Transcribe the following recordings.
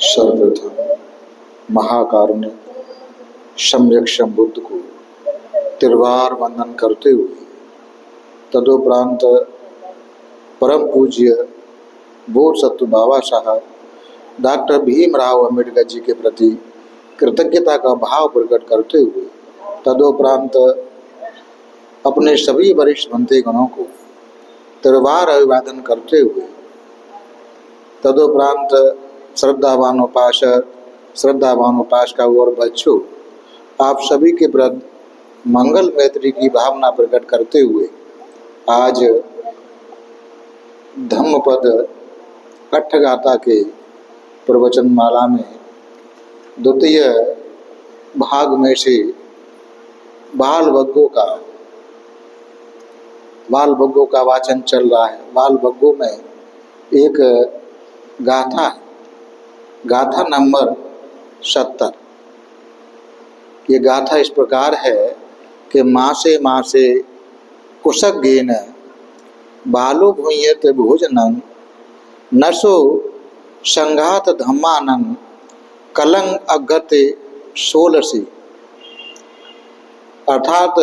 सर्वप्रथम महाकारुण्य सम्यक संबुद्ध को तिरवार वंदन करते हुए तदुपरांत परम पूज्य बोधसत्व बाबा साहब डॉक्टर भीमराव अम्बेडकर जी के प्रति कृतज्ञता का भाव प्रकट करते हुए तदुपरांत अपने सभी वरिष्ठ मंत्रीगणों को तिरवार अभिवादन करते हुए तदुपरांत श्रद्धावान उपासक श्रद्धावान उपासका और बच्चों आप सभी के प्रति मंगल मैत्री की भावना प्रकट करते हुए आज धम्मपद अट्ठगाथा के प्रवचन माला में द्वितीय भाग में से बाल बग्गों का वाचन चल रहा है। बाल बग्गों में एक गाथा है, गाथा नंबर 70। ये गाथा इस प्रकार है कि मासे मासे कुशज्ञेन बालो भूयत भोजनं नशो संघात धम्मानं कलंग अगते सोलसी। अर्थात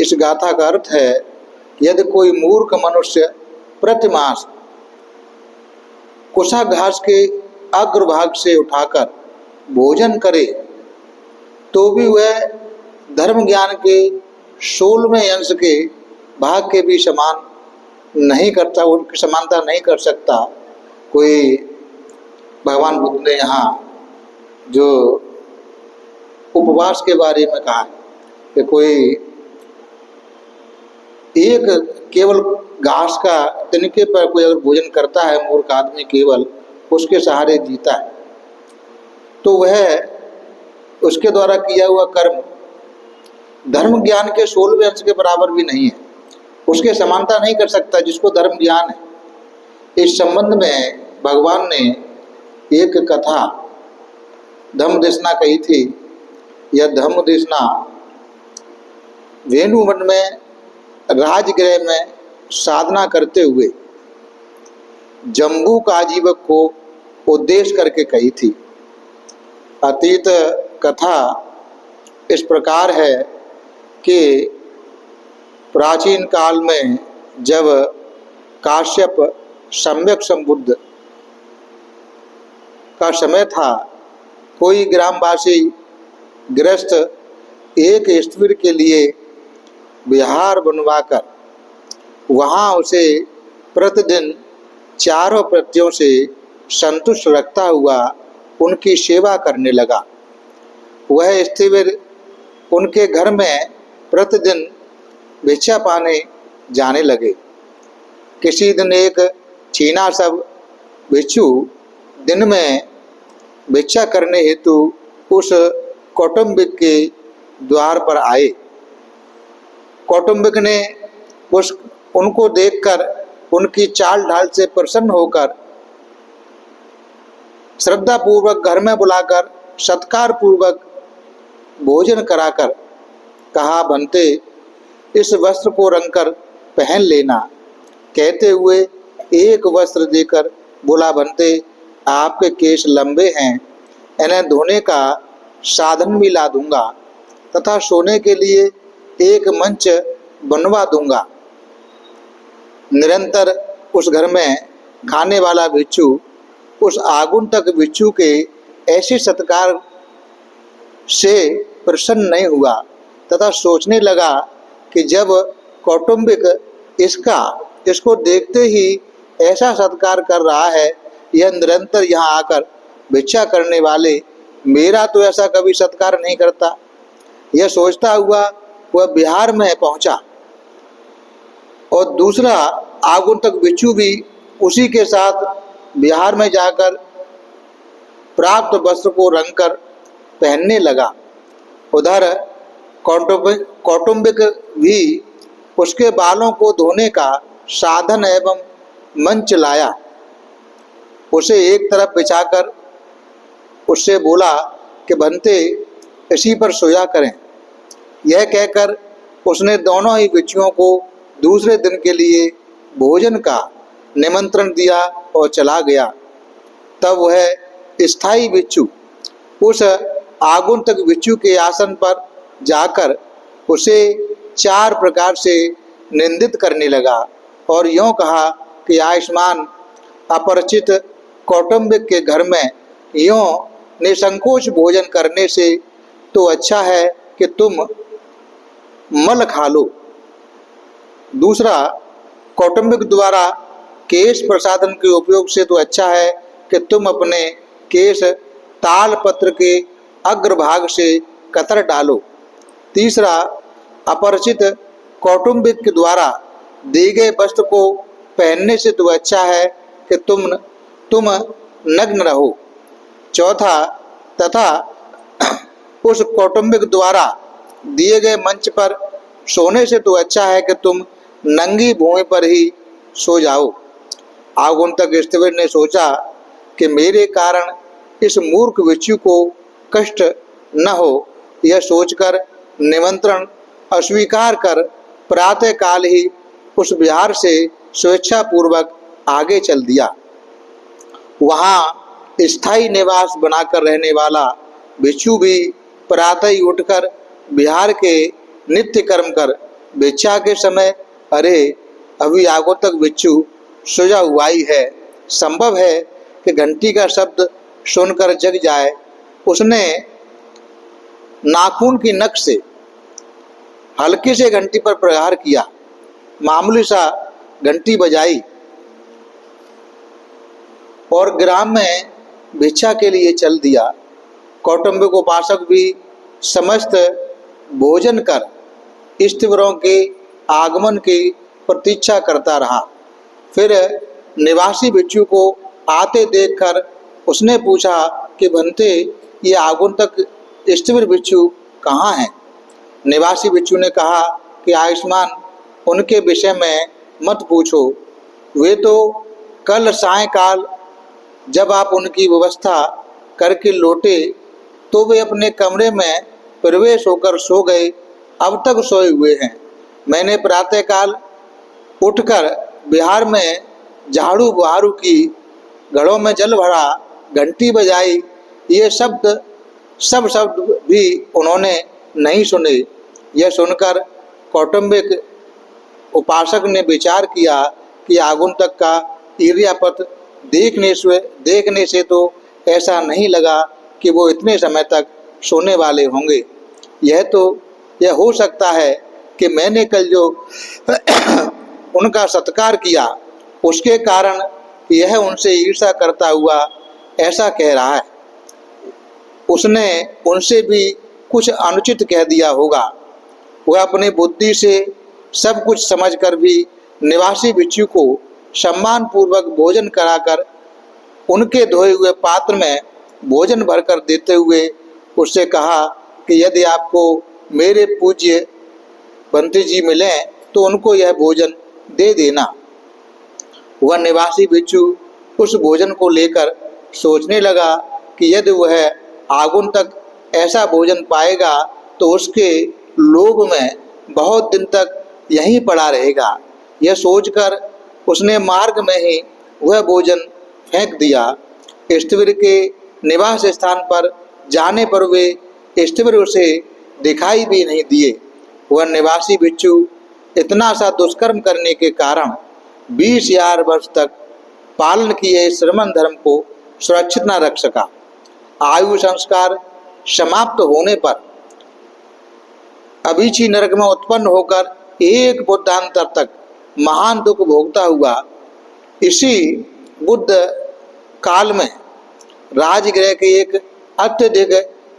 इस गाथा का अर्थ है यदि कोई मूर्ख मनुष्य प्रतिमास कुशा घास के अग्रभाग से उठाकर भोजन करे तो भी वह धर्म ज्ञान के 16वें अंश के भाग के भी समान नहीं करता, उनकी समानता नहीं कर सकता। कोई भगवान बुद्ध ने यहाँ जो उपवास के बारे में कहा कि कोई एक केवल घास का तिनके पर कोई अगर भोजन करता है, मूर्ख आदमी केवल उसके सहारे जीता है, तो वह उसके द्वारा किया हुआ कर्म धर्म ज्ञान के 16वें अंश के बराबर भी नहीं है, उसके समानता नहीं कर सकता जिसको धर्म ज्ञान है। इस संबंध में भगवान ने एक कथा धम्मदेशना कही थी। यह धम्मदेशना वेणुवन में राजगृह में साधना करते हुए जम्बू का आजीवक को उद्देश्य करके कही थी। अतीत कथा इस प्रकार है कि प्राचीन काल में जब काश्यप सम्यक संबुद्ध का समय था, कोई ग्रामवासी गृहस्थ एक स्त्री के लिए विहार बनवाकर वहाँ उसे प्रतिदिन चारों प्रत्यों से संतुष्ट रखता हुआ उनकी सेवा करने लगा। वह स्त्री उनके घर में प्रतिदिन भिक्षा पाने जाने लगे। किसी दिन एक छीना सब भिक्षु दिन में भिक्षा करने हेतु उस कौटुंबिक के द्वार पर आए। कौटुंबिक ने उनको देखकर उनकी चाल ढाल से प्रसन्न होकर श्रद्धा पूर्वक घर में बुलाकर सत्कार पूर्वक भोजन कराकर कहा, बनते इस वस्त्र को रंगकर पहन लेना। कहते हुए एक वस्त्र देकर बोला, बनते आपके केश लंबे हैं, इन्हें धोने का साधन भी ला दूंगा तथा सोने के लिए एक मंच बनवा दूंगा। निरंतर उस घर में खाने वाला भिक्षु उस आगंतुक भिक्षु के ऐसे सत्कार से प्रसन्न नहीं हुआ तथा सोचने लगा कि जब कौटुंबिक इसको देखते ही ऐसा सत्कार कर रहा है, यह निरंतर यहाँ आकर भिक्षा करने वाले मेरा तो ऐसा कभी सत्कार नहीं करता। यह सोचता हुआ वह बिहार में पहुंचा और दूसरा आगंतुक भिक्षु भी उसी के साथ बिहार में जाकर प्राप्त वस्त्र को रंगकर पहनने लगा। उधर कौटुंबिक भी उसके बालों को धोने का साधन एवं मंच लाया। उसे एक तरफ बिछाकर उससे बोला कि बनते इसी पर सोया करें। यह कहकर उसने दोनों ही भिक्षुओं को दूसरे दिन के लिए भोजन का निमंत्रण दिया और चला गया। तब वह स्थायी बिच्छू उस आगुंतक बिच्छू के आसन पर जाकर उसे 4 प्रकार से निंदित करने लगा और यूं कहा कि आयुष्मान अपरिचित कौटुंबिक के घर में यूं निसंकोच भोजन करने से तो अच्छा है कि तुम मल खा लो। दूसरा, कौटुंबिक द्वारा केश प्रसाधन के उपयोग से तो अच्छा है कि तुम अपने केश तालपत्र के अग्रभाग से कतर डालो। तीसरा, अपरिचित कौटुंबिक के द्वारा दिए गए वस्त्र को पहनने से तो अच्छा है कि तुम नग्न रहो। चौथा, तथा उस कौटुंबिक द्वारा दिए गए मंच पर सोने से तो अच्छा है कि तुम नंगी भूमि पर ही सो जाओ। आगुंतक स्थिविर ने सोचा कि मेरे कारण इस मूर्ख बिच्छू को कष्ट न हो, यह सोचकर निमंत्रण अस्वीकार कर प्रातः काल ही उस विहार से स्वेच्छापूर्वक आगे चल दिया। वहाँ स्थायी निवास बनाकर रहने वाला बिच्छू भी प्रातः ही उठकर विहार के नित्य कर्म कर भिक्षा के समय, अरे अभी आगुंतक बिच्छू सोया हुआ ही है, संभव है कि घंटी का शब्द सुनकर जग जाए। उसने नाखून की नख से हल्के से घंटी पर प्रहार किया, मामूली सा घंटी बजाई और ग्राम में भिक्षा के लिए चल दिया। कौटुंबिक उपासक भी समस्त भोजन कर स्थिवरों के आगमन की प्रतीक्षा करता रहा। फिर निवासी बिच्छू को आते देखकर उसने पूछा कि बनते ये आगुंतक स्थिविर बिच्छू कहाँ हैं? निवासी बिच्छू ने कहा कि आयुष्मान, उनके विषय में मत पूछो, वे तो कल सायंकाल जब आप उनकी व्यवस्था करके लौटे तो वे अपने कमरे में प्रवेश होकर सो गए, अब तक सोए हुए हैं। मैंने प्रातःकाल उठकर बिहार में झाड़ू बहारू की, घड़ों में जल भरा, घंटी बजाई, ये सब शब्द भी उन्होंने नहीं सुने। यह सुनकर कौटुंबिक उपासक ने विचार किया कि आगुंतक का ईर्ष्यापत देखने से तो ऐसा नहीं लगा कि वो इतने समय तक सोने वाले होंगे। यह हो सकता है कि मैंने कल जो उनका सत्कार किया उसके कारण यह उनसे ईर्ष्या करता हुआ ऐसा कह रहा है। उसने उनसे भी कुछ अनुचित कह दिया होगा। वह अपनी बुद्धि से सब कुछ समझकर भी निवासी बिच्छू को सम्मान पूर्वक भोजन कराकर उनके धोए हुए पात्र में भोजन भरकर देते हुए उससे कहा कि यदि आपको मेरे पूज्य बंते जी मिले तो उनको यह भोजन दे देना। वह निवासी बिच्छू उस भोजन को लेकर सोचने लगा कि यदि वह आगुंतक ऐसा भोजन पाएगा तो उसके लोभ में बहुत दिन तक यहीं पड़ा रहेगा। यह सोचकर उसने मार्ग में ही वह भोजन फेंक दिया। स्थिविर के निवास स्थान पर जाने पर वे स्थिविर उसे दिखाई भी नहीं दिए। वह निवासी बिच्छू इतना सा दुष्कर्म करने के कारण 20,000 वर्ष तक पालन किए श्रमण धर्म को सुरक्षित न रख सका। आयु संस्कार समाप्त होने पर अभिची नरक में उत्पन्न होकर एक बुद्धांतर तक महान दुख भोगता हुआ इसी बुद्ध काल में राजगृह के एक अत्यधिक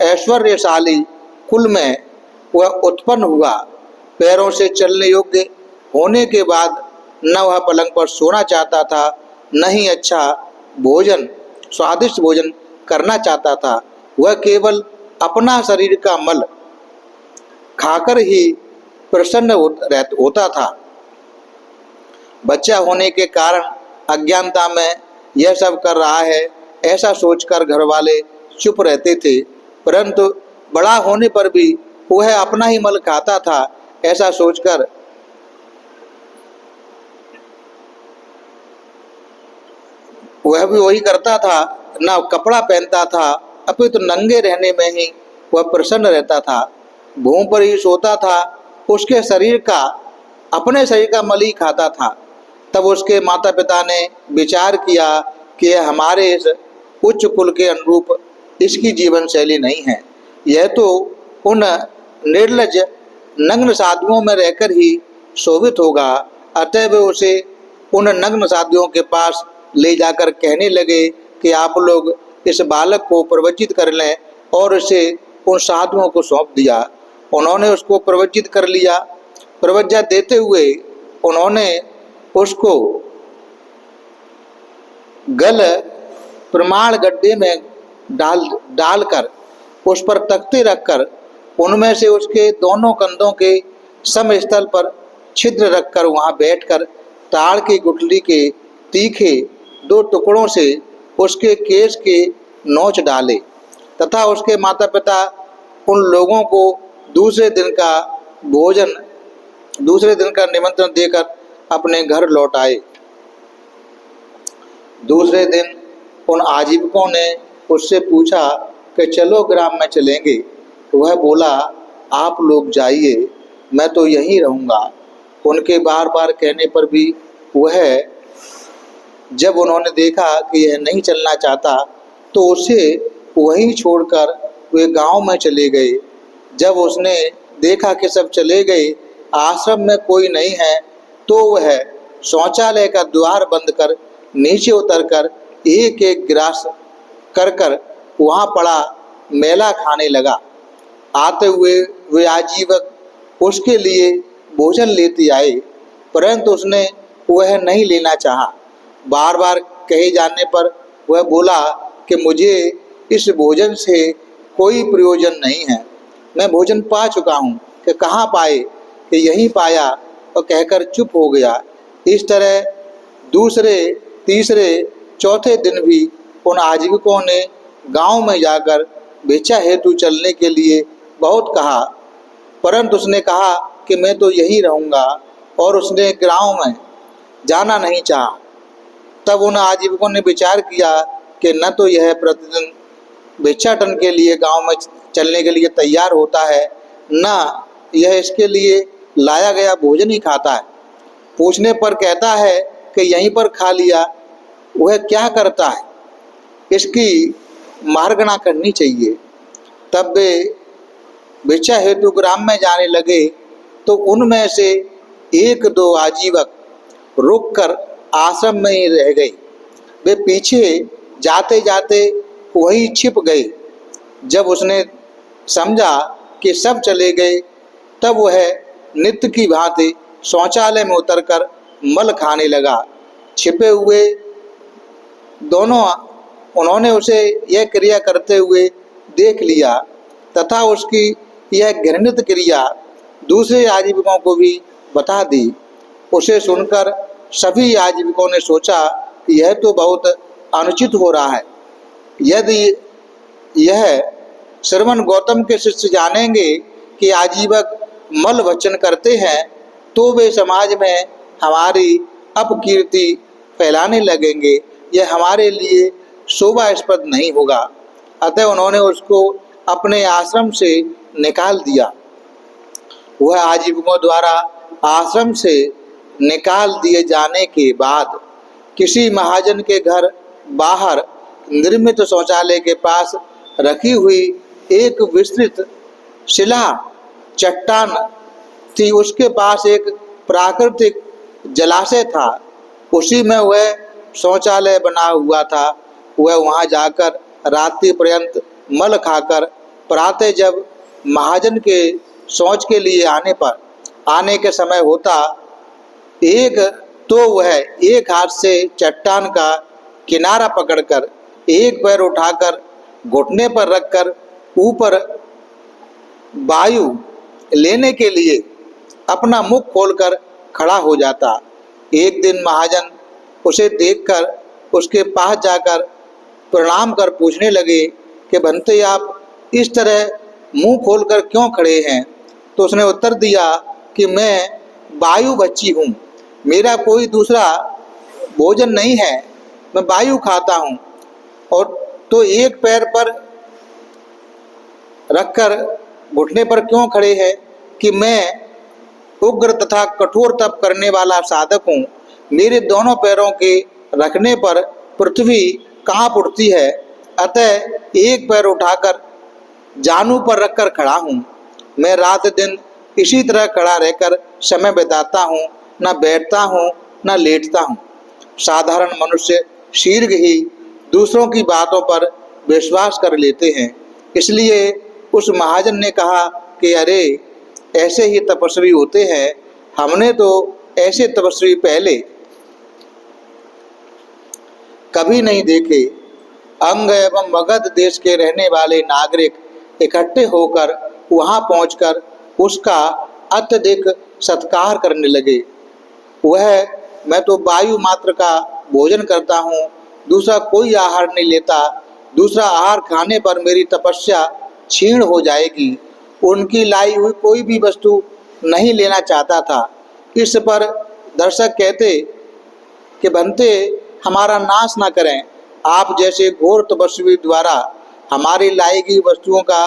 ऐश्वर्यशाली कुल में वह उत्पन्न हुआ। पैरों से चलने योग्य होने के बाद न वह पलंग पर सोना चाहता था, न ही अच्छा भोजन, स्वादिष्ट भोजन करना चाहता था। वह केवल अपना शरीर का मल खाकर ही प्रसन्न होता था। बच्चा होने के कारण अज्ञानता में यह सब कर रहा है ऐसा सोचकर घर वाले चुप रहते थे, परंतु बड़ा होने पर भी वह अपना ही मल खाता था ऐसा सोचकर वह भी वही करता था न कपड़ा पहनता था, अपितु नंगे रहने में ही वह प्रसन्न रहता था। भूमि पर ही सोता था, उसके शरीर का अपने शरीर का मल ही खाता था। तब उसके माता पिता ने विचार किया कि यह हमारे इस उच्च कुल के अनुरूप इसकी जीवन शैली नहीं है। यह तो उन निर्लज नग्न साधुओं में रहकर ही शोभित होगा। अतः वे उसे उन नग्न साधुओं के पास ले जाकर कहने लगे कि आप लोग इस बालक को प्रवचित कर लें, और इसे उन साधुओं को सौंप दिया। उन्होंने उसको प्रवचित कर लिया। प्रवज्ञा देते हुए उन्होंने उसको गल प्रमाण गड्ढे में डालकर उस पर तख्ते रखकर उनमें से उसके दोनों कंधों के समस्थल पर छिद्र रखकर वहां बैठकर ताड़ की गुठली के तीखे 2 टुकड़ों से उसके केस के नोच डाले तथा उसके माता पिता उन लोगों को दूसरे दिन का निमंत्रण देकर अपने घर लौट आए। दूसरे दिन उन आजीविकों ने उससे पूछा कि चलो ग्राम में चलेंगे। तो वह बोला, आप लोग जाइए, मैं तो यहीं रहूँगा। उनके बार बार कहने पर भी वह, जब उन्होंने देखा कि यह नहीं चलना चाहता, तो उसे वहीं छोड़कर वे गांव में चले गए। जब उसने देखा कि सब चले गए, आश्रम में कोई नहीं है, तो वह शौचालय का द्वार बंद कर नीचे उतरकर एक एक गिरास कर वहाँ पड़ा मेला खाने लगा। आते हुए वे आजीवक उसके लिए भोजन लेते आए, परंतु उसने वह नहीं लेना चाहा। बार बार कहे जाने पर वह बोला कि मुझे इस भोजन से कोई प्रयोजन नहीं है, मैं भोजन पा चुका हूँ। कि कहाँ पाए? कि यहीं पाया, और कहकर चुप हो गया। इस तरह दूसरे, तीसरे, चौथे दिन भी उन आजीविकों ने गांव में जाकर भिक्षा हेतु चलने के लिए बहुत कहा, परंतु उसने कहा कि मैं तो यहीं रहूँगा, और उसने गांव में जाना नहीं चाहा। तब उन आजीविकों ने विचार किया कि न तो यह प्रतिदिन भिक्षाटन के लिए गांव में चलने के लिए तैयार होता है, न यह इसके लिए लाया गया भोजन ही खाता है। पूछने पर कहता है कि यहीं पर खा लिया। वह क्या करता है, इसकी मार्गना करनी चाहिए। तब वे भिक्षा हेतु ग्राम में जाने लगे, तो उनमें से 1-2 आजीवक रुककर आश्रम में ही रह गए। वे पीछे जाते जाते वहीं छिप गए। जब उसने समझा कि सब चले गए, तब वह नित्य की भांति शौचालय में उतरकर मल खाने लगा। छिपे हुए दोनों उन्होंने उसे यह क्रिया करते हुए देख लिया तथा उसकी यह घृणित क्रिया दूसरे आजीविकों को भी बता दी। उसे सुनकर सभी आजीविकों ने सोचा कि यह तो बहुत अनुचित हो रहा है। यदि यह श्रवण गौतम के शिष्य जानेंगे कि आजीवक मल भक्षण करते हैं, तो वे समाज में हमारी अपकीर्ति फैलाने लगेंगे। यह हमारे लिए शोभास्पद नहीं होगा। अतः उन्होंने उसको अपने आश्रम से निकाल दिया। वह आजीविकों द्वारा आश्रम से निकाल दिए जाने के बाद किसी महाजन के घर बाहर निर्मित शौचालय के पास रखी हुई एक विस्तृत शिला चट्टान थी। उसके पास एक प्राकृतिक जलाशय था, उसी में वह शौचालय बना हुआ था। वह वहाँ जाकर रात्रि पर्यंत मल खाकर प्रातः जब महाजन के शौच के लिए आने के समय होता, तो वह एक हाथ से चट्टान का किनारा पकड़कर एक पैर उठाकर घुटने पर रखकर ऊपर वायु लेने के लिए अपना मुख खोलकर खड़ा हो जाता। एक दिन महाजन उसे देखकर उसके पास जाकर प्रणाम कर पूछने लगे कि बनते आप इस तरह मुंह खोलकर क्यों खड़े हैं? तो उसने उत्तर दिया कि मैं वायु भक्षी हूँ, मेरा कोई दूसरा भोजन नहीं है, मैं वायु खाता हूँ। और तो एक पैर पर रखकर घुटने पर क्यों खड़े हैं कि मैं उग्र तथा कठोर तप करने वाला साधक हूँ। मेरे दोनों पैरों के रखने पर पृथ्वी कांप उठती है, अतः एक पैर उठाकर जानु पर रखकर खड़ा हूँ। मैं रात दिन इसी तरह खड़ा रहकर समय बिताता हूँ, न बैठता हूँ न लेटता हूँ। साधारण मनुष्य शीघ्र ही दूसरों की बातों पर विश्वास कर लेते हैं। इसलिए उस महाजन ने कहा कि अरे, ऐसे ही तपस्वी होते हैं, हमने तो ऐसे तपस्वी पहले कभी नहीं देखे। अंग एवं मगध देश के रहने वाले नागरिक इकट्ठे होकर वहां पहुंचकर उसका अत्यधिक सत्कार करने लगे। मैं तो वायु मात्र का भोजन करता हूँ, दूसरा कोई आहार नहीं लेता। दूसरा आहार खाने पर मेरी तपस्या क्षीण हो जाएगी। उनकी लाई हुई कोई भी वस्तु नहीं लेना चाहता था। इस पर दर्शक कहते कि बनते हमारा नाश न करें, आप जैसे घोर तपस्वी द्वारा हमारी लाई गई वस्तुओं का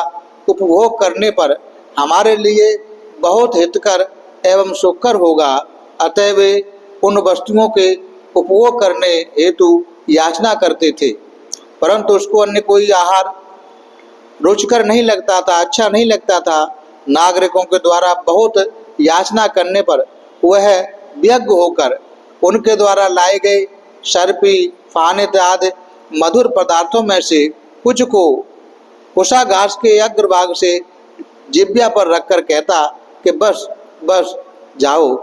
उपभोग करने पर हमारे लिए बहुत हितकर एवं सुखकर होगा। अतः वे उन वस्तुओं के उपभोग करने हेतु याचना करते थे, परंतु उसको अन्य कोई आहार रुचिकर नहीं लगता था, अच्छा नहीं लगता था। नागरिकों के द्वारा बहुत याचना करने पर वह व्यग्र होकर उनके द्वारा लाए गए सर्पी फानित आदि मधुर पदार्थों में से कुछ को कुशा घास के अग्रभाग से जिब्या पर रखकर कहता कि बस बस जाओ,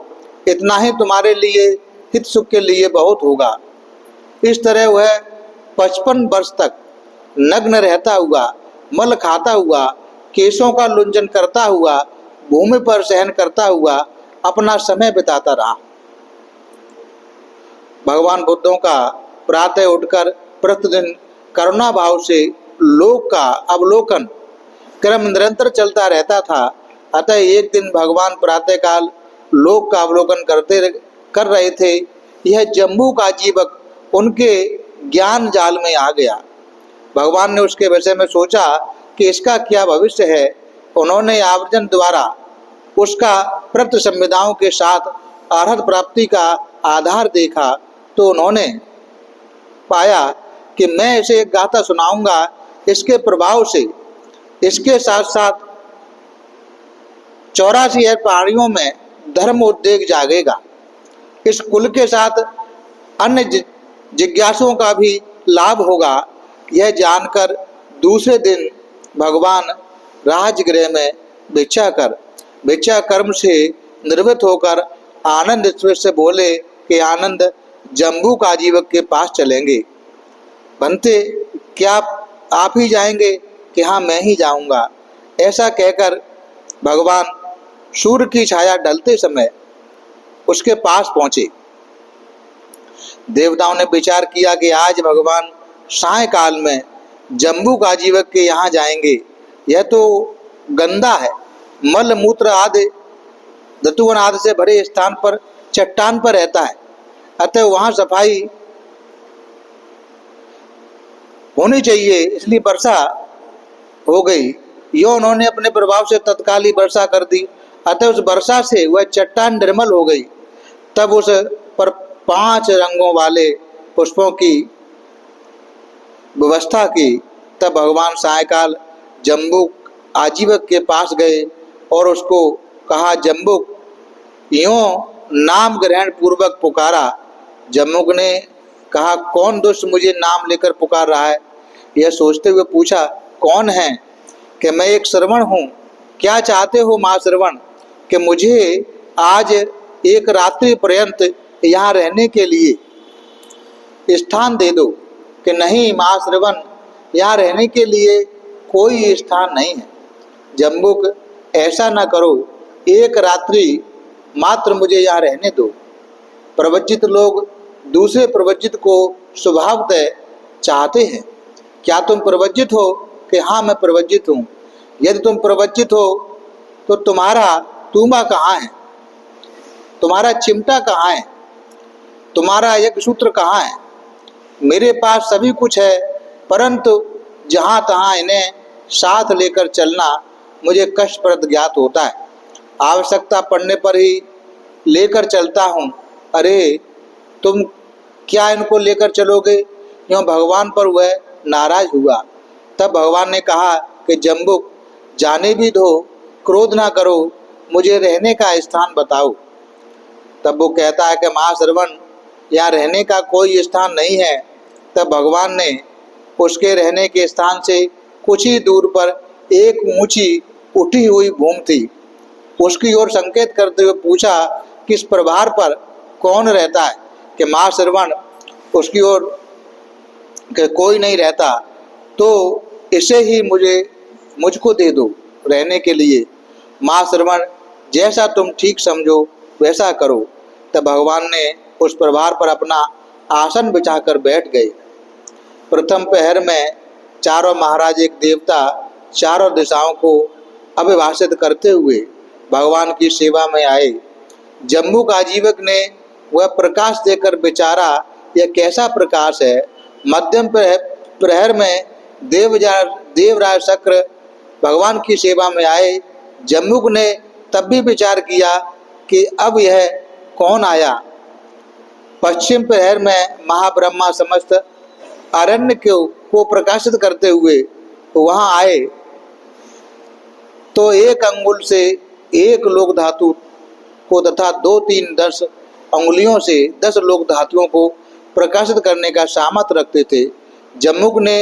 इतना ही तुम्हारे लिए हित सुख के लिए बहुत होगा। इस तरह वह 55 वर्ष तक नग्न रहता हुआ, मल खाता हुआ, केशों का लुंजन करता हुआ, भूमि पर शयन करता हुआ अपना समय बिताता रहा। भगवान बुद्धों का प्रातः उठकर प्रतिदिन करुणा भाव से लोक का अवलोकन क्रम निरंतर चलता रहता था। अतः एक दिन भगवान प्रातःकाल लोक का अवलोकन कर रहे थे। यह जम्बू का जीवक उनके ज्ञान जाल में आ गया। भगवान ने उसके विषय में सोचा कि इसका क्या भविष्य है। उन्होंने आवर्जन द्वारा उसका प्रत संविदाओं के साथ अर्हत प्राप्ति का आधार देखा, तो उन्होंने पाया कि मैं इसे एक गाथा सुनाऊंगा। इसके प्रभाव से इसके साथ साथ 84 पहाड़ियों में धर्म उद्वेग जागेगा। इस कुल के साथ अन्य जिज्ञासुओं का भी लाभ होगा। यह जानकर दूसरे दिन भगवान राजगृह में भिक्षा कर्म से निर्वृत्त होकर आनंद से बोले कि आनंद जम्बू का जीवक के पास चलेंगे। बनते क्या आप ही जाएंगे कि हाँ, मैं ही जाऊंगा। ऐसा कहकर भगवान सूर्य की छाया ढलते समय उसके पास पहुंचे। देवताओं ने विचार किया कि आज भगवान सायकाल में जम्बू का जीवक के यहाँ जाएंगे। यह तो गंदा है, मल मूत्र आदि धतुवन आदि से भरे स्थान पर चट्टान पर रहता है, अतः वहां सफाई होनी चाहिए। इसलिए वर्षा हो गई। यो उन्होंने अपने प्रभाव से तत्काली वर्षा कर दी, अतः उस वर्षा से वह चट्टान निर्मल हो गई। तब उस पर 5 रंगों वाले पुष्पों की व्यवस्था की। तब भगवान सायकाल जम्बू आजीवक के पास गए और उसको कहा, जम्बुक, यूं नाम ग्रहण पूर्वक पुकारा। जम्बुक ने कहा, कौन दुष्ट मुझे नाम लेकर पुकार रहा है? यह सोचते हुए पूछा, कौन है? कि मैं एक श्रवण हूँ। क्या चाहते हो माँ श्रवण? कि मुझे आज एक रात्रि पर्यंत यहाँ रहने के लिए स्थान दे दो। कि नहीं माँ श्रवण, यहाँ रहने के लिए कोई स्थान नहीं है। जम्बुक, ऐसा न करो, एक रात्रि मात्र मुझे यहाँ रहने दो। प्रवज्जित लोग दूसरे प्रवज्जित को स्वभावतः चाहते हैं। क्या तुम प्रवज्जित हो? कि हाँ, मैं प्रवज्जित हूँ। यदि तुम प्रवज्जित हो तो तुम्हारा तूमा कहाँ है? तुम्हारा चिमटा कहाँ है? तुम्हारा यज्ञ सूत्र कहाँ है? मेरे पास सभी कुछ है, परंतु जहाँ तहाँ इन्हें साथ लेकर चलना मुझे कष्टप्रद ज्ञात होता है। आवश्यकता पड़ने पर ही लेकर चलता हूँ। अरे तुम क्या इनको लेकर चलोगे? यूँ भगवान पर वह नाराज हुआ। तब भगवान ने कहा कि जम्बुक, जाने भी दो, क्रोध ना करो, मुझे रहने का स्थान बताओ। तब वो कहता है कि महाश्रवण, यहाँ रहने का कोई स्थान नहीं है। तब भगवान ने उसके रहने के स्थान से कुछ ही दूर पर एक ऊंची उठी हुई भूमि थी, उसकी ओर संकेत करते हुए पूछा कि इस प्रभार पर कौन रहता है? कि महाश्रवण, उसकी ओर कि कोई नहीं रहता, तो इसे ही मुझको दे दो रहने के लिए। महाश्रवण, जैसा तुम ठीक समझो वैसा करो। तब भगवान ने उस प्रभार पर अपना आसन बिछाकर बैठ गए। प्रथम पहर में चारों महाराज एक देवता चारों दिशाओं को अभिभाषित करते हुए भगवान की सेवा में आए। जम्बूक आजीवक ने वह प्रकाश देकर विचारा, यह कैसा प्रकाश है? मध्यम प्रहर में देवराज शक्र भगवान की सेवा में आए। जम्बूक ने तब भी विचार किया कि अब यह कौन आया। पश्चिम प्रहर में महाब्रह्मा समस्त अरण्य को प्रकाशित करते हुए वहां आए, तो एक अंगुल से एक लोक धातु को तथा 2, 3, 10 अंगुलियों से 10 लोक धातुओं को प्रकाशित करने का सामर्थ्य रखते थे। जम्बुक ने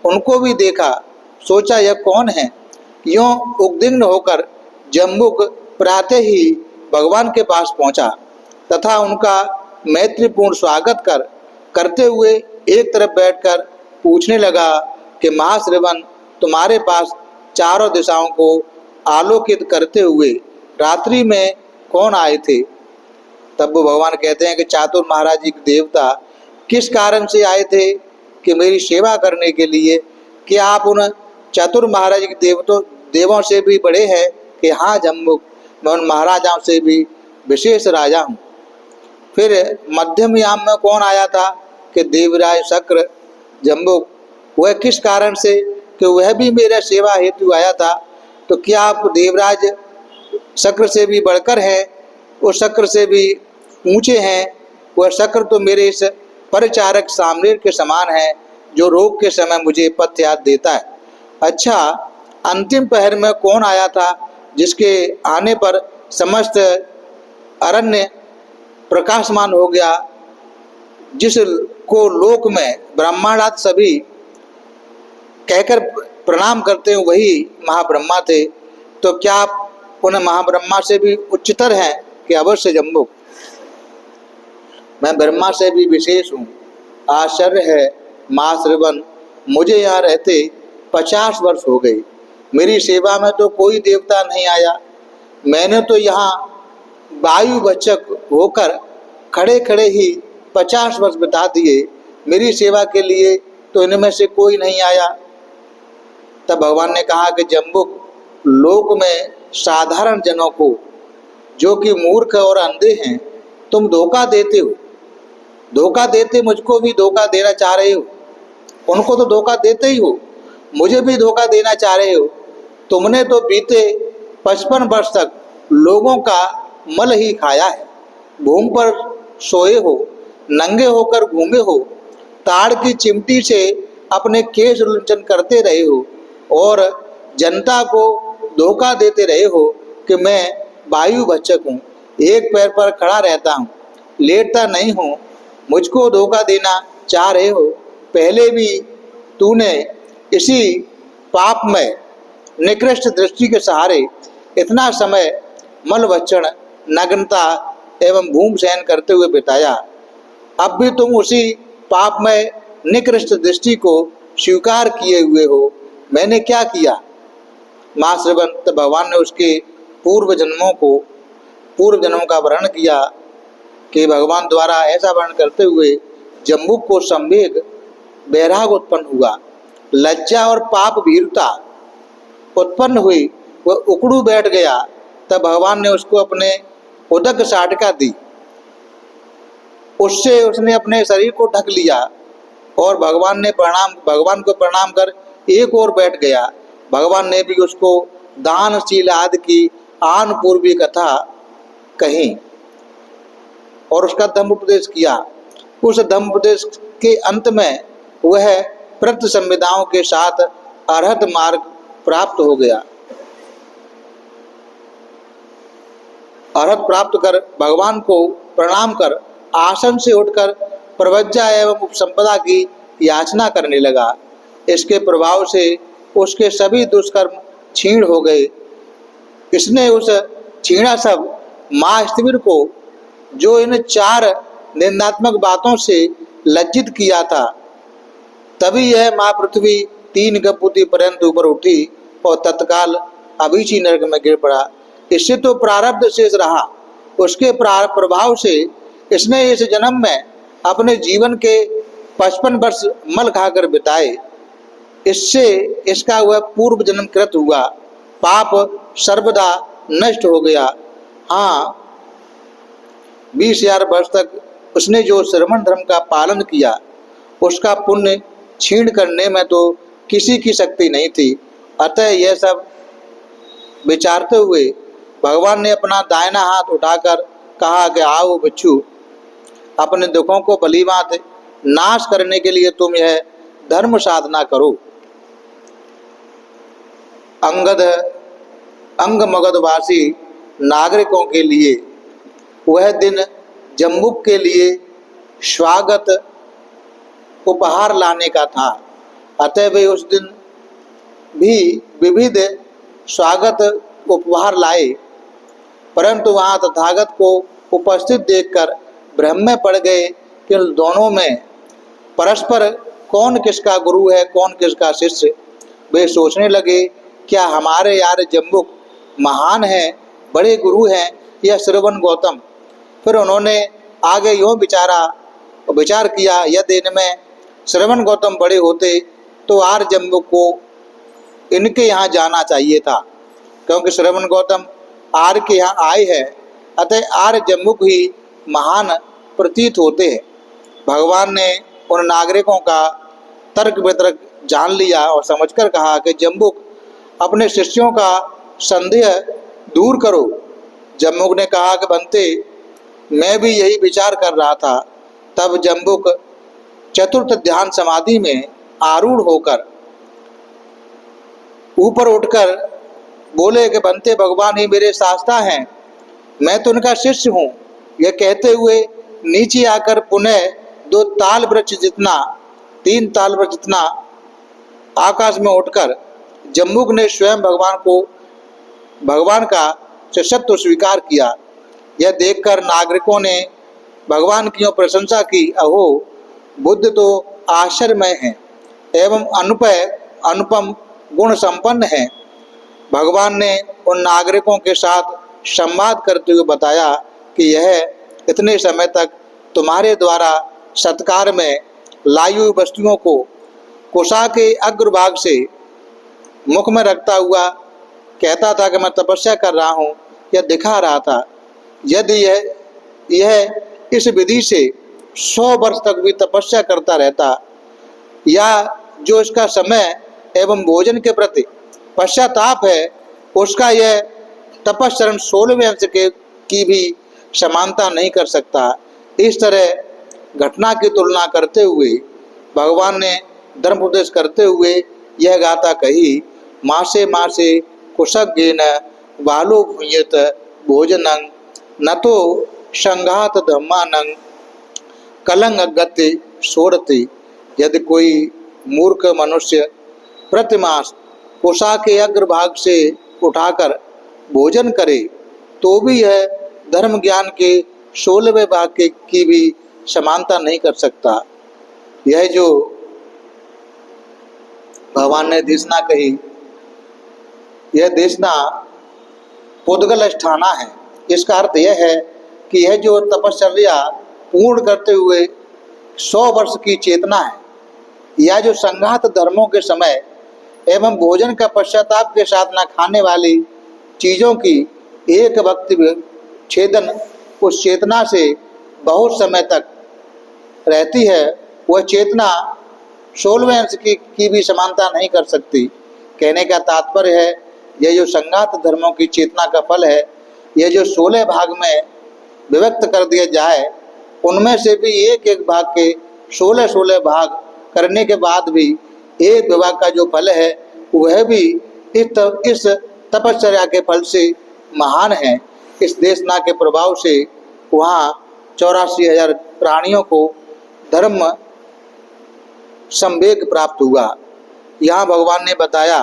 उनको भी देखा, सोचा यह कौन है। यूँ उद्विग्न होकर जम्बुक प्रातः ही भगवान के पास पहुंचा तथा उनका मैत्रीपूर्ण स्वागत करते हुए एक तरफ बैठकर पूछने लगा कि महाश्रवण, तुम्हारे पास चारों दिशाओं को आलोकित करते हुए रात्रि में कौन आए थे? तब वो भगवान कहते हैं कि चातुर महाराज जी देवता किस कारण से आए थे? कि मेरी सेवा करने के लिए। कि आप उन चतुर महाराज के देवों से भी बड़े हैं? कि हाँ जम्बुक, मैं उन महाराजाओं से भी विशेष राजा हूँ। फिर मध्यम याम में कौन आया था? कि देवराज शक्र। जम्बुक, वह किस कारण से? कि वह भी मेरा सेवा हेतु आया था। तो क्या आप देवराज शक्र से भी बढ़कर हैं? उस शक्र से भी ऊंचे हैं? वह शक्र तो मेरे इस परिचारक सामने के समान है, जो रोग के समय मुझे पथ्य याद देता है। अच्छा, अंतिम पहर में कौन आया था, जिसके आने पर समस्त अरण्य प्रकाशमान हो गया, जिसको लोक में ब्रह्मांडात सभी कहकर प्रणाम करते हैं, वही महाब्रह्मा थे। तो क्या आप उन महाब्रह्मा से भी उच्चतर हैं? कि अवश्य जम्बुक, मैं ब्रह्मा से भी विशेष हूँ। आश्चर्य है महाश्रवण, मुझे यहाँ रहते 50 वर्ष हो गए, मेरी सेवा में तो कोई देवता नहीं आया। मैंने तो यहाँ वायु बच्चक होकर खड़े खड़े ही 50 वर्ष बिता दिए, मेरी सेवा के लिए तो इनमें से कोई नहीं आया। तब भगवान ने कहा कि जम्बुक, लोक में साधारण जनों को, जो कि मूर्ख और अंधे हैं, तुम धोखा देते हो। धोखा देते, मुझको भी धोखा देना चाह रहे हो। उनको तो धोखा देते ही हो, मुझे भी धोखा देना चाह रहे हो। तुमने तो बीते 55 वर्ष तक लोगों का मल ही खाया है, भूमि पर सोए हो, नंगे होकर घूमे हो, ताड़ की चिमटी से अपने केश लुंचन करते रहे हो और जनता को धोखा देते रहे हो कि मैं वायु बच्चक हूँ, एक पैर पर खड़ा रहता हूँ, लेटता नहीं हूँ। मुझको धोखा देना चाह रहे हो। पहले भी तूने इसी पाप में निकृष्ट दृष्टि के सहारे इतना समय मलभक्षण, नग्नता एवं भूमि शयन करते हुए बिताया। अब भी तुम उसी पाप में निकृष्ट दृष्टि को स्वीकार किए हुए हो। मैंने क्या किया? महाश्रवण, तो भगवान ने उसके पूर्व जन्मों का वर्णन किया कि भगवान द्वारा ऐसा वर्णन करते हुए जम्बुक को संवेग, बैराग उत्पन्न हुआ, लज्जा और पाप भीरुता उत्पन्न हुई, वह उकड़ू बैठ गया। तब भगवान ने उसको अपने उदक साटिका दी, उससे उसने अपने शरीर को ढक लिया और भगवान को प्रणाम कर एक और बैठ गया। भगवान ने भी उसको दानशील आदि की आन पूर्वी कथा कही और उसका धम्मोपदेश किया। उस धम्मोपदेश के अंत में वह प्रत संविदाओं के साथ अरहत मार्ग प्राप्त हो गया। अरहत प्राप्त कर भगवान को प्रणाम कर आसन से उठकर प्रवज्जा एवं उपसंपदा की याचना करने लगा। इसके प्रभाव से उसके सभी दुष्कर्म क्षीण हो गए। इसने उस क्षीणा सब माँ स्थिविर को, जो इन 4 निंदात्मक बातों से लज्जित किया था, तभी यह माँ पृथ्वी 3 गपुति पर्यंत ऊपर उठी और तत्काल अभीची नरक में गिर पड़ा। इससे तो प्रारब्ध शेष रहा। उसके प्रभाव से इसने इस जन्म में अपने जीवन के 55 वर्ष मल खाकर बिताए। इससे इसका वह पूर्व जन्म कृत हुआ पाप सर्वदा नष्ट हो गया। हाँ, 20,000 वर्ष तक उसने जो श्रवण धर्म का पालन किया, उसका पुण्य छीण करने में तो किसी की शक्ति नहीं थी। अतः यह सब विचारते हुए भगवान ने अपना दाहिना हाथ उठाकर कहा कि आओ बच्चू, अपने दुखों को भलीभांति नाश करने के लिए तुम यह धर्म साधना करो। अंग मगधवासी नागरिकों के लिए वह दिन जम्बुक के लिए स्वागत उपहार लाने का था। अतः वे उस दिन भी विविध स्वागत उपहार लाए, परंतु वहां तथागत को उपस्थित देखकर भ्रम में पड़ गए कि दोनों में परस्पर कौन किसका गुरु है, कौन किसका शिष्य। वे सोचने लगे, क्या हमारे यार जम्बुक महान हैं, बड़े गुरु हैं, या श्रवण गौतम। फिर उन्होंने आगे यूँ विचार किया, यदि इनमें श्रवण गौतम बड़े होते तो आर्य जम्बुक को इनके यहाँ जाना चाहिए था, क्योंकि श्रवण गौतम आर्य के यहाँ आए हैं। अतः आर्य जम्बुक ही महान प्रतीत होते हैं। भगवान ने उन नागरिकों का तर्क वितर्क जान लिया और समझकर कहा कि जम्बुक, अपने शिष्यों का संदेह दूर करो। जम्बुक ने कहा कि बनते, मैं भी यही विचार कर रहा था। तब जम्बुक चतुर्थ ध्यान समाधि में आरूढ़ होकर ऊपर उठकर बोले कि बनते, भगवान ही मेरे शास्ता हैं, मैं तो उनका शिष्य हूँ। यह कहते हुए नीचे आकर पुनः 3 ताल वृक्ष जितना आकाश में उठकर जम्बुक ने स्वयं भगवान का शिष्यत्व स्वीकार किया। यह देखकर नागरिकों ने भगवान की प्रशंसा की। अहो, बुद्ध तो आश्चर्यमय है एवं अनुपम गुण संपन्न है। भगवान ने उन नागरिकों के साथ संवाद करते हुए बताया कि यह इतने समय तक तुम्हारे द्वारा सत्कार में लाई हुई वस्तुओं को कुशा के अग्रभाग से मुख में रखता हुआ कहता था कि मैं तपस्या कर रहा हूँ, यह दिखा रहा था। यदि यह इस विधि से 100 वर्ष तक भी तपस्या करता रहता, या जो इसका समय एवं भोजन के प्रति पश्चाताप है, उसका यह तपश्चरण 16वें अंश की भी समानता नहीं कर सकता। इस तरह घटना की तुलना करते हुए भगवान ने धर्म उपदेश करते हुए यह गाथा कही, मासे कुशज्ञेन बालो भूयत भोजनं न तो संघात धम्मानं कलंग गति सोड़ती। यदि कोई मूर्ख मनुष्य प्रतिमास कुशा के अग्रभाग से उठाकर भोजन करे तो भी यह धर्म ज्ञान के 16वें भाग की भी समानता नहीं कर सकता। यह जो भगवान ने देशना कही, यह देशना पुद्गल स्थाना है। इसका अर्थ यह है कि यह जो तपश्चर्या पूर्ण करते हुए 100 वर्ष की चेतना है, या जो संघात धर्मों के समय एवं भोजन का पश्चाताप के साथ न खाने वाली चीज़ों की एक वक्त छेदन उस चेतना से बहुत समय तक रहती है, वह चेतना 16वें अंश की भी समानता नहीं कर सकती। कहने का तात्पर्य है ये जो संघात धर्मों की चेतना का फल है, ये जो 16 भाग में विभक्त कर दिया जाए, उनमें से भी एक एक भाग के 16 भाग करने के बाद भी एक विभाग का जो फल है वह भी इस तपश्चर्या के फल से महान है। इस देशना के प्रभाव से वहाँ 84,000 प्राणियों को धर्म संवेग प्राप्त हुआ। यहाँ भगवान ने बताया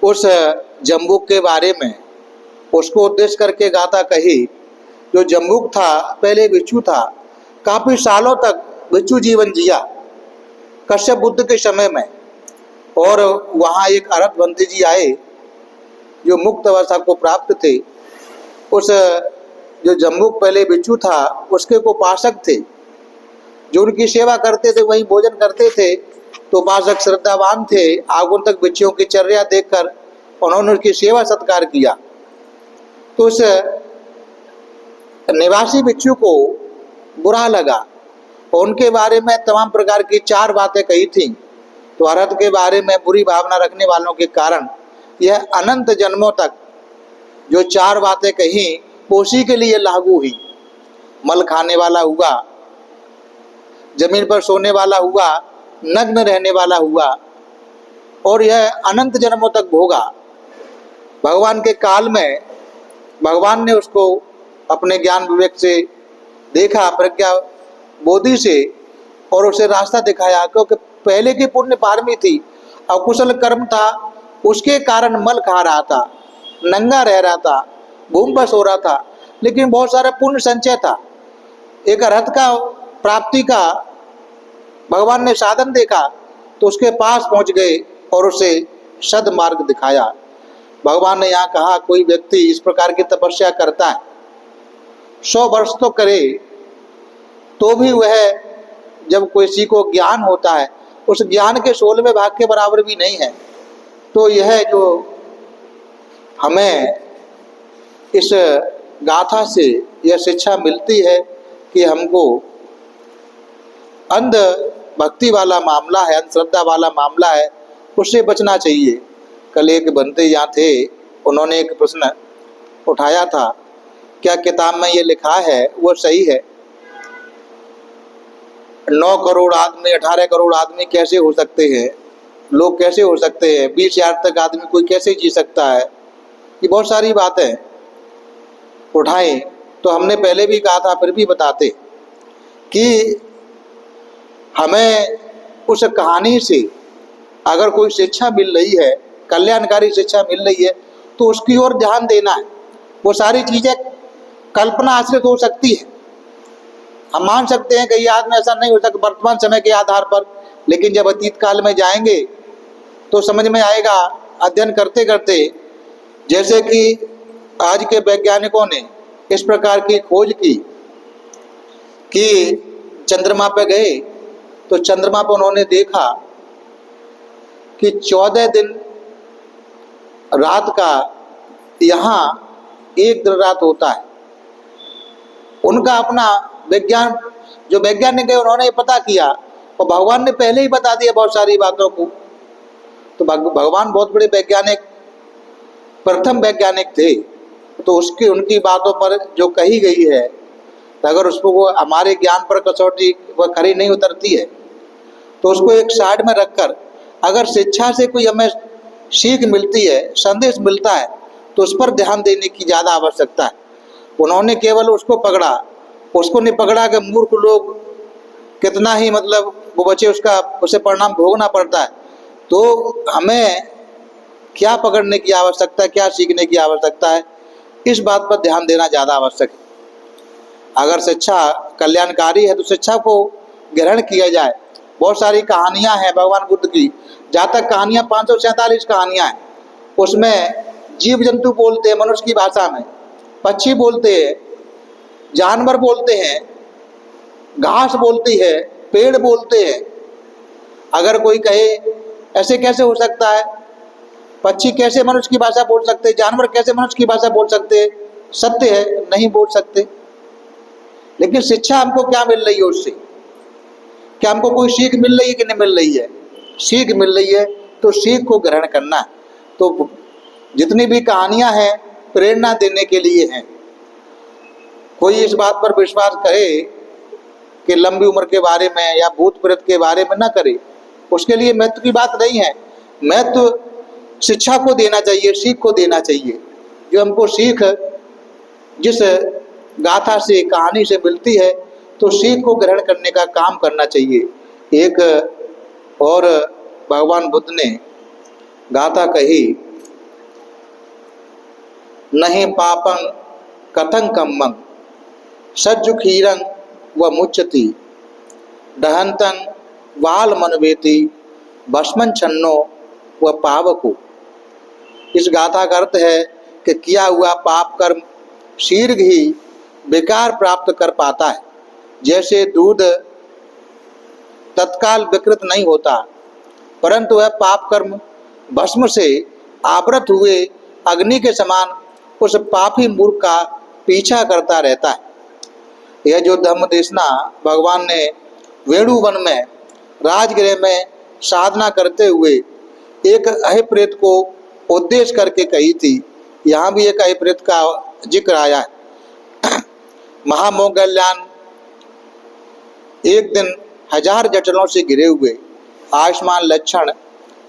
उस जम्बुक के बारे में, उसको उद्देश्य करके गाथा कही। जो जम्बुक था पहले भिक्षु था, काफी सालों तक भिक्षु जीवन जिया कश्यप बुद्ध के समय में। और वहाँ एक अरहतवंती जी आए जो मुक्त अवस्था को प्राप्त थे। उस जो जम्बुक पहले भिक्षु था उसके को उपासक थे जो उनकी सेवा करते थे, वहीं भोजन करते थे। तो उपासक श्रद्धावान थे, आगंतुक भिक्षुओं की चर्या देखकर उन्होंने उसकी सेवा सत्कार किया। तो उस निवासी भिक्षु को बुरा लगा और उनके बारे में तमाम प्रकार की 4 बातें कही थी। तो अरहत के बारे में बुरी भावना रखने वालों के कारण यह अनंत जन्मों तक जो 4 बातें कही उसी के लिए लागू हुई। मल खाने वाला हुआ, जमीन पर सोने वाला हुआ, नग्न रहने वाला हुआ, और यह अनंत जन्मों तक भोगा। भगवान के काल में भगवान ने उसको अपने ज्ञान विवेक से देखा, प्रज्ञा बोधि से, और उसे रास्ता दिखाया। क्योंकि पहले की पुण्य पारमी थी, अकुशल कर्म था, उसके कारण मल खा रहा था, नंगा रह रहा था, घूम बस हो रहा था, लेकिन बहुत सारा पुण्य संचय था। एक अरहत का प्राप्ति का भगवान ने साधन देखा तो उसके पास पहुंच गए और उसे सदमार्ग दिखाया। भगवान ने यहाँ कहा कोई व्यक्ति इस प्रकार की तपस्या करता है, 100 वर्ष तो करे, तो भी वह जब किसी को ज्ञान होता है उस ज्ञान के 16वें भाग के बराबर भी नहीं है। तो यह जो हमें इस गाथा से यह शिक्षा मिलती है कि हमको अंध भक्ति वाला मामला है, अंधश्रद्धा वाला मामला है, उससे बचना चाहिए। कल एक बनते यहाँ थे, उन्होंने एक प्रश्न उठाया था, क्या किताब में ये लिखा है वो सही है? 9 करोड़ आदमी, 18 करोड़ आदमी कैसे हो सकते हैं? लोग कैसे हो सकते हैं? 20,000 तक आदमी कोई कैसे जी सकता है? ये बहुत सारी बातें उठाई। तो हमने पहले भी कहा था, फिर भी बताते कि हमें उस कहानी से अगर कोई शिक्षा मिल रही है, कल्याणकारी शिक्षा मिल रही है, तो उसकी ओर ध्यान देना है। वो सारी चीज़ें कल्पना आश्रित हो सकती है, हम मान सकते हैं कि ये आदमी ऐसा नहीं हो सकता वर्तमान समय के आधार पर, लेकिन जब अतीत काल में जाएंगे तो समझ में आएगा। अध्ययन करते करते, जैसे कि आज के वैज्ञानिकों ने इस प्रकार की खोज की कि चंद्रमा पे गए तो चंद्रमा पर उन्होंने देखा कि 14 दिन रात का यहाँ 1 दिन रात होता है। उनका अपना विज्ञान, जो वैज्ञानिक है उन्होंने पता किया, और भगवान ने पहले ही बता दिया बहुत सारी बातों को। तो भगवान बहुत बड़े वैज्ञानिक, प्रथम वैज्ञानिक थे। तो उसकी उनकी बातों पर जो कही गई है, तो अगर उसको वो हमारे ज्ञान पर कसौटी वह खरी नहीं उतरती है, तो उसको एक साइड में रखकर अगर शिक्षा से कोई हमें सीख मिलती है, संदेश मिलता है, तो उस पर ध्यान देने की ज़्यादा आवश्यकता है। उन्होंने केवल उसको पकड़ा, उसको नहीं पकड़ा कि मूर्ख लोग कितना ही मतलब वो बच्चे उसे परिणाम भोगना पड़ता है। तो हमें क्या पकड़ने की आवश्यकता है, क्या सीखने की आवश्यकता है, इस बात पर ध्यान देना ज़्यादा आवश्यक है। अगर शिक्षा कल्याणकारी है तो शिक्षा को ग्रहण किया जाए। बहुत सारी कहानियाँ हैं भगवान बुद्ध की, जहाँ तक कहानियाँ 547 कहानियाँ हैं, उसमें जीव जंतु बोलते हैं मनुष्य की भाषा में, पक्षी बोलते हैं, जानवर बोलते हैं, घास बोलती है, पेड़ बोलते हैं। अगर कोई कहे ऐसे कैसे हो सकता है, पक्षी कैसे मनुष्य की भाषा बोल सकते, जानवर कैसे मनुष्य की भाषा बोल सकते, सत्य है, नहीं बोल सकते। लेकिन शिक्षा हमको क्या मिल रही है उससे? क्या हमको कोई सीख मिल रही है कि नहीं मिल रही है? सीख मिल रही है तो सीख को ग्रहण करना। तो जितनी भी कहानियां हैं प्रेरणा देने के लिए हैं। कोई इस बात पर विश्वास करे कि लंबी उम्र के बारे में या भूत प्रेत के बारे में ना करे, उसके लिए महत्व की बात नहीं है। महत्व शिक्षा को देना चाहिए, सीख को देना चाहिए। जो हमको सीख जिस गाथा से, कहानी से मिलती है, तो सीख को ग्रहण करने का काम करना चाहिए। एक और भगवान बुद्ध ने गाथा कही, नहीं पापं कथं कम्मं सज्जु खीरं व मुच्यति दहंतं वाल मनवेति भस्मं छन्नो व पावको। इस गाथा का अर्थ है कि किया हुआ पाप कर्म शीघ्र ही विकार प्राप्त कर पाता है। जैसे दूध तत्काल विकृत नहीं होता, परंतु वह पाप कर्म भस्म से आवृत हुए अग्नि के समान उस पापी मूर्ख का पीछा करता रहता है। यह जो धम्म देशना भगवान ने वेणुवन में राजगृह में साधना करते हुए एक अहिप्रेत को उद्देश्य करके कही थी, यहाँ भी एक अहिप्रेत का जिक्र आया है। महामोगल्यान एक दिन 1000 जटलों से घिरे हुए आयुष्मान लक्षण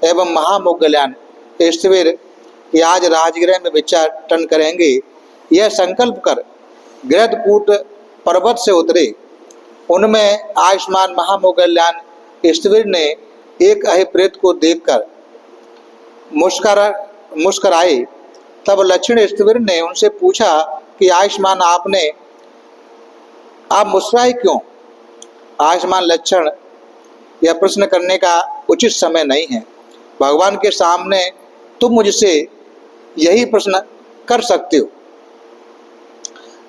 एवं महामोगल्यान स्थविर कि आज राजगृह में भिक्षाटन करेंगे, यह संकल्प कर गृहकूट पर्वत से उतरे। उनमें आयुष्मान महामोगल्यान स्थविर ने एक अहिप्रेत को देखकर मुस्कराए। तब लक्षण स्थविर ने उनसे पूछा कि आयुष्मान आप मुस्कुराए क्यों? आयुष्मान लक्षण, यह प्रश्न करने का उचित समय नहीं है। भगवान के सामने तुम मुझसे यही प्रश्न कर सकते हो।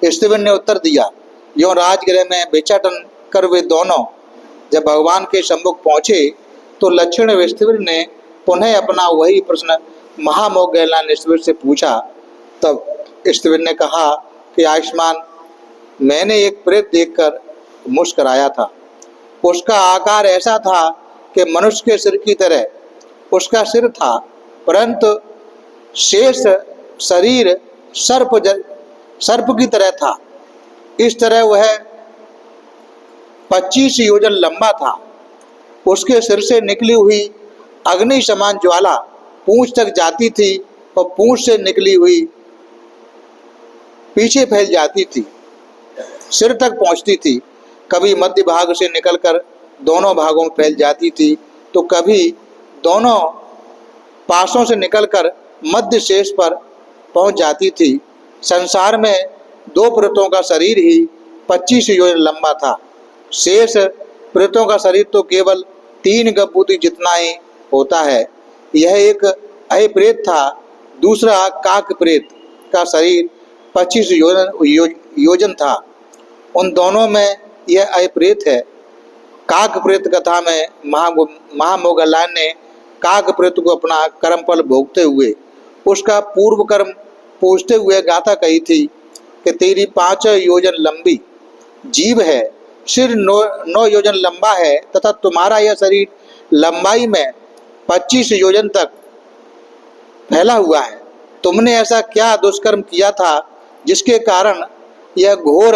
स्थविर ने उत्तर दिया। यों राजगृह में भिक्षाटन कर वे दोनों जब भगवान के सम्मुख पहुंचे, तो लक्षण व स्थविर ने पुनः अपना वही प्रश्न महामोगल्यान स्थविर से पूछा। तब स्थविर ने कहा कि आयुष्मान, मैंने एक प्रेत देखकर मुस्कराया था। उसका आकार ऐसा था कि मनुष्य के सिर की तरह उसका सिर था, परंतु शेष शरीर सर्प की तरह था। इस तरह वह 25 योजन लंबा था। उसके सिर से निकली हुई अग्नि समान ज्वाला पूंछ तक जाती थी और पूंछ से निकली हुई पीछे फैल जाती थी, सिर तक पहुंचती थी। कभी मध्य भाग से निकलकर दोनों भागों में फैल जाती थी, तो कभी दोनों पासों से निकलकर मध्य शेष पर पहुंच जाती थी। संसार में 2 प्रेतों का शरीर ही 25 योजन लंबा था। शेष प्रेतों का शरीर तो केवल 3 गपबूती जितना ही होता है। यह एक अहिप्रेत था। दूसरा काक प्रेत का शरीर 25 योजन था। उन दोनों में यह अहिप्रेत है। काक प्रेत कथा में महामोगल्यान ने काक प्रेत को अपना कर्म फल भोगते हुए उसका पूर्व कर्म पूछते हुए गाथा कही थी कि तेरी 5 योजन लंबी जीभ है, सिर 9 योजन लंबा है तथा तुम्हारा यह शरीर लंबाई में 25 योजन तक फैला हुआ है। तुमने ऐसा क्या दुष्कर्म किया था जिसके कारण यह घोर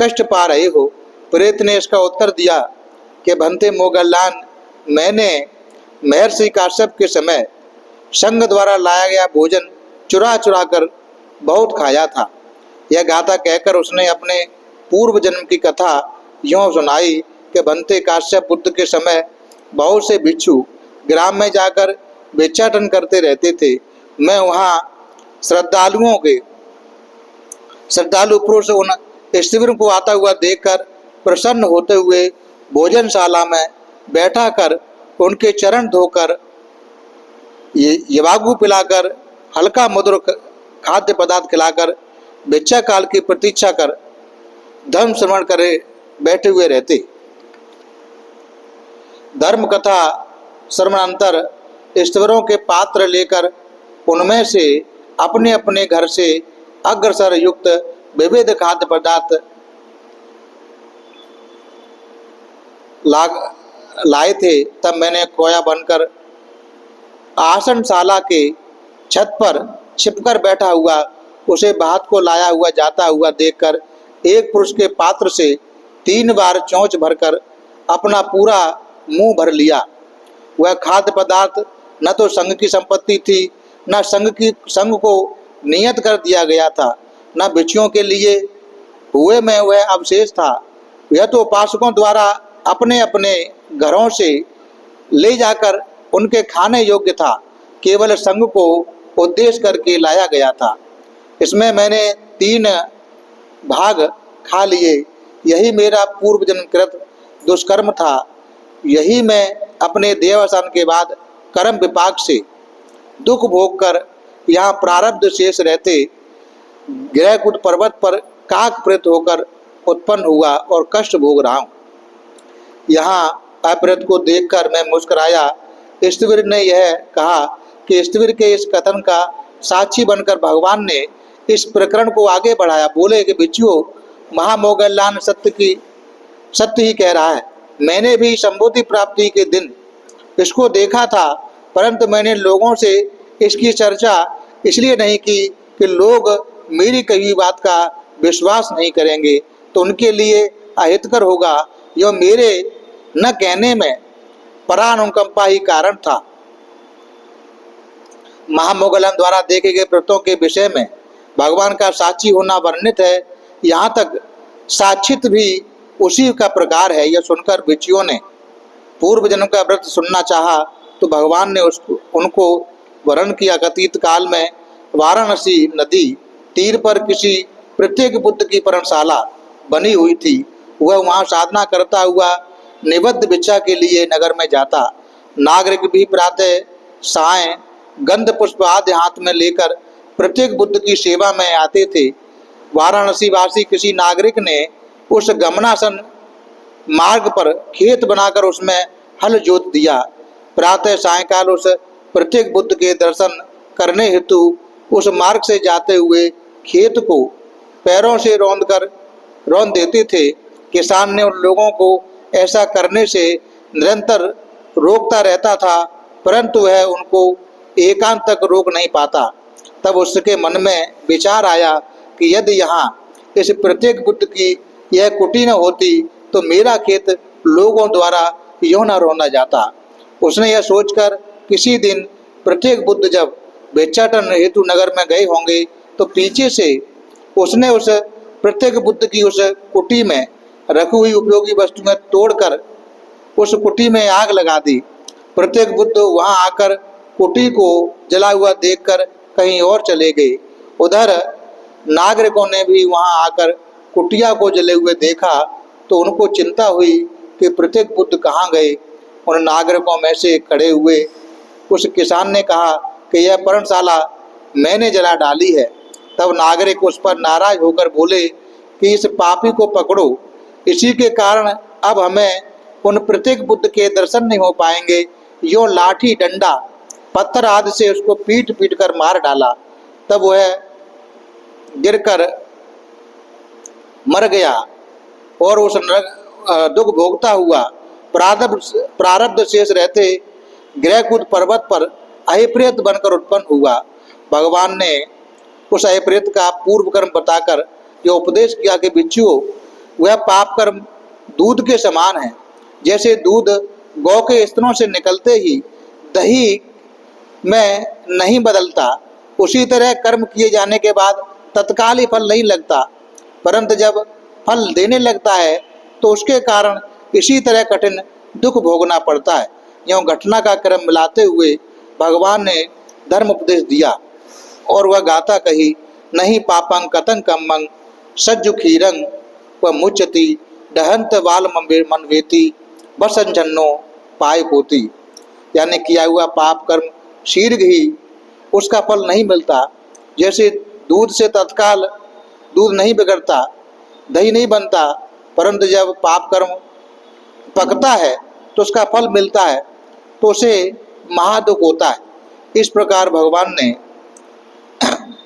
कष्ट पा रहे हो? प्रेत ने इसका उत्तर दिया कि भंते मोगल्यान, मैंने महर्षि काश्यप के समय संघ द्वारा लाया गया भोजन चुरा चुरा कर बहुत खाया था। यह गाथा कहकर उसने अपने पूर्व जन्म की कथा यों सुनाई कि भंते काश्यप बुद्ध के समय बहुत से भिक्षु ग्राम में जाकर भिक्षाटन करते रहते थे। मैं वहाँ श्रद्धालु पुरुष उन स्थविर को आता हुआ देखकर प्रसन्न होते हुए भोजनशाला में बैठा कर उनके चरण धोकर यवागु पिलाकर हल्का मधुर खाद्य पदार्थ खिलाकर भिक्षा काल की प्रतीक्षा कर धर्म श्रवण करे बैठे हुए रहते। धर्म कथा श्रवणांतर स्थविरों के पात्र लेकर उनमें से अपने अपने घर से अग्रसर युक्त विविध खाद्य पदार्थ लाए थे, तब मैंने खोया बनकर आसनशाला के छत पर छिपकर बैठा हुआ उसे भात को लाया हुआ जाता हुआ देखकर एक पुरुष के पात्र से 3 बार चोंच भरकर अपना पूरा मुंह भर लिया। वह खाद्य पदार्थ न तो संघ की संपत्ति थी, न संघ को नियत कर दिया गया था, न भिक्षुओं के लिए हुए में वह अवशेष था। यह तो उपासकों द्वारा अपने अपने घरों से ले जाकर उनके खाने योग्य था, केवल संघ को उद्देश्य करके लाया गया था। इसमें मैंने 3 भाग खा लिए। यही मेरा पूर्व जन्मकृत दुष्कर्म था। यही मैं अपने देहावसान के बाद कर्म विपाक से दुख भोग कर यहाँ प्रारब्ध शेष रहते ग्रहकुट पर्वत पर काक प्रेत होकर उत्पन्न हुआ और कष्ट भोग रहा हूँ। यहाँ अप्रेत को देखकर मैं मुस्कुराया। स्तवीर ने यह कहा कि स्तवीर के इस कथन का साक्षी बनकर भगवान ने इस प्रकरण को आगे बढ़ाया। बोले कि भिक्षुओं, महामोगल्लान सत्य ही कह रहा है। मैंने भी संबोधि प्राप्ति के दिन इसको देखा था, परंतु मैंने लोगों से इसकी चर्चा इसलिए नहीं की कि लोग मेरी कही बात का विश्वास नहीं करेंगे तो उनके लिए अहितकर होगा। यह मेरे न कहने में परानुकंपा ही कारण था। महामोगलन द्वारा देखे गए व्रतों के विषय में भगवान का साक्षी होना वर्णित है। यहाँ तक साक्षित भी उसी का प्रकार है। यह सुनकर भिक्षुओं ने पूर्व जन्म का व्रत सुनना चाहा तो भगवान ने उनको वर्ण किया। अतीत काल में वाराणसी नदी तीर पर किसी प्रत्येक बुद्ध की पर्णशाला बनी हुई थी। वह वहाँ साधना करता हुआ निबद्ध भिक्षा के लिए नगर में जाता। नागरिक भी प्रातः साय गंध पुष्प आदि हाथ में लेकर प्रत्येक बुद्ध की सेवा में आते थे। वाराणसी वासी किसी नागरिक ने उस गमनासन मार्ग पर खेत बनाकर उसमें हल जोत दिया। प्रातः सायकाल उस प्रत्येक बुद्ध के दर्शन करने हेतु उस मार्ग से जाते हुए खेत को पैरों से रौंद देते थे। किसान ने उन लोगों को ऐसा करने से निरंतर रोकता रहता था, परंतु वह उनको एकांत तक रोक नहीं पाता। तब उसके मन में विचार आया कि यदि यहाँ इस प्रत्येक बुद्ध की यह कुटी न होती तो मेरा खेत लोगों द्वारा यूं न रौंदा जाता। उसने यह सोचकर किसी दिन प्रत्येक बुद्ध जब भिक्षाटन हेतु नगर में गए होंगे तो पीछे से उसने उस प्रत्येक बुद्ध की उस कुटी में रखी हुई उपयोगी वस्तुएं तोड़कर उस कुटी में आग लगा दी। प्रत्येक बुद्ध वहां आकर कुटी को जला हुआ देखकर कहीं और चले गए। उधर नागरिकों ने भी वहां आकर कुटिया को जले हुए देखा तो उनको चिंता हुई कि प्रत्येक बुद्ध कहाँ गए। उन नागरिकों में से खड़े हुए उस किसान ने कहा कि यह पर्णशाला मैंने जला डाली है। तब नागरिक उस पर नाराज होकर बोले कि इस पापी को पकड़ो, इसी के कारण अब हमें उन प्रत्येक बुद्ध के दर्शन नहीं हो पाएंगे। यो लाठी डंडा पत्थर आदि से उसको पीट पीट कर मार डाला। तब वह गिरकर मर गया और उस दुख भोगता हुआ प्रारब्ध शेष रहते ग्रहकुट पर्वत पर अहिप्रेत बनकर उत्पन्न हुआ। भगवान ने उस अहिप्रेत का पूर्व कर्म बताकर यह उपदेश किया कि भिक्षुओं, वह पाप कर्म दूध के समान है। जैसे दूध गौ के स्तनों से निकलते ही दही में नहीं बदलता, उसी तरह कर्म किए जाने के बाद तत्काल ही फल नहीं लगता, परंतु जब फल देने लगता है तो उसके कारण इसी तरह कठिन दुख भोगना पड़ता है। यूँ घटना का क्रम मिलाते हुए भगवान ने धर्म उपदेश दिया और वह गाथा कही, नहीं पापं कतं कम्मं सज्जु खीरं व मुच्यति दहंत बाल मनवेति बसंजन्नो पाय पोती। यानी किया हुआ पाप कर्म शीघ्र ही उसका फल नहीं मिलता। जैसे दूध से तत्काल दूध नहीं बिगड़ता, दही नहीं बनता, परंतु जब पाप कर्म पकता है तो उसका फल मिलता है तो उसे महादुख होता है। इस प्रकार भगवान ने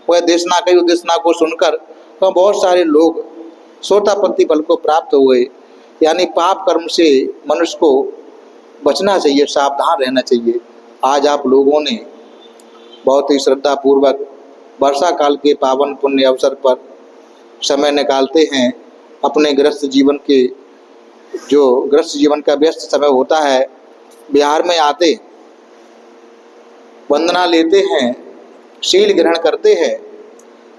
वह देशना को सुनकर तो बहुत सारे लोग सोतापत्ति फल को प्राप्त हुए। यानी पाप कर्म से मनुष्य को बचना चाहिए, सावधान रहना चाहिए। आज आप लोगों ने बहुत ही श्रद्धापूर्वक वर्षा काल के पावन पुण्य अवसर पर समय निकालते हैं। अपने गृहस्थ जीवन के जो गृहस्थ जीवन का व्यस्त समय होता है, बिहार में आते, वंदना लेते हैं, शील ग्रहण करते हैं,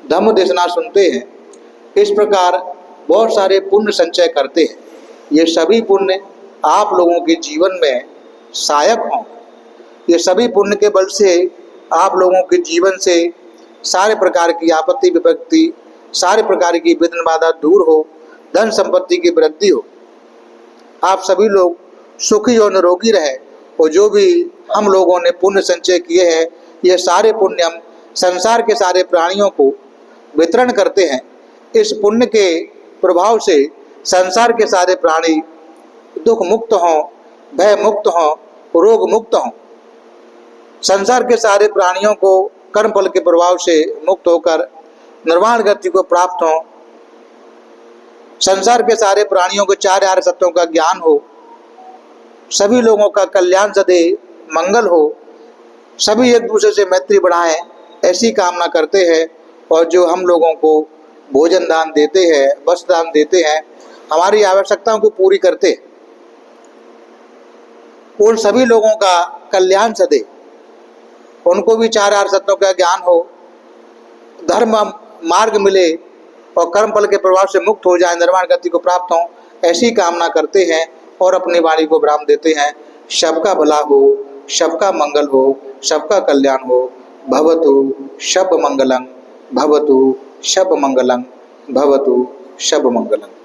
धम्म देशना सुनते हैं, इस प्रकार बहुत सारे पुण्य संचय करते हैं। ये सभी पुण्य आप लोगों के जीवन में सहायक हों। ये सभी पुण्य के बल से आप लोगों के जीवन से सारे प्रकार की आपत्ति विपत्ति, सारे प्रकार की विघ्न बाधा दूर हो, धन संपत्ति की वृद्धि हो, आप सभी लोग सुखी और निरोगी रहे। और जो भी हम लोगों ने पुण्य संचय किए हैं, ये सारे पुण्य हम संसार के सारे प्राणियों को वितरण करते हैं। इस पुण्य के प्रभाव से संसार के सारे प्राणी दुख मुक्त हों, भय मुक्त हों, रोग मुक्त हों। संसार के सारे प्राणियों को कर्म फल के प्रभाव से मुक्त होकर निर्वाण गति को प्राप्त हों। संसार के सारे प्राणियों को चार आर्य सत्यों का ज्ञान हो, सभी लोगों का कल्याण सदैव मंगल हो, सभी एक दूसरे से मैत्री बढ़ाएं, ऐसी कामना करते हैं। और जो हम लोगों को भोजन दान देते हैं, वस्त्र दान देते हैं, हमारी आवश्यकताओं को पूरी करते, उन सभी लोगों का कल्याण सदैव, उनको भी चार आर्य सत्यों का ज्ञान हो, धर्म मार्ग मिले और कर्म फल के प्रभाव से मुक्त हो जाए, निर्वाण गति को प्राप्त हो, ऐसी कामना करते हैं और अपनी वाणी को विराम देते हैं। सबका भला हो, सबका मंगल हो, सबका कल्याण हो। भवतु शब मंगलम, भवतु शब मंगलम, भवतु शब मंगलम।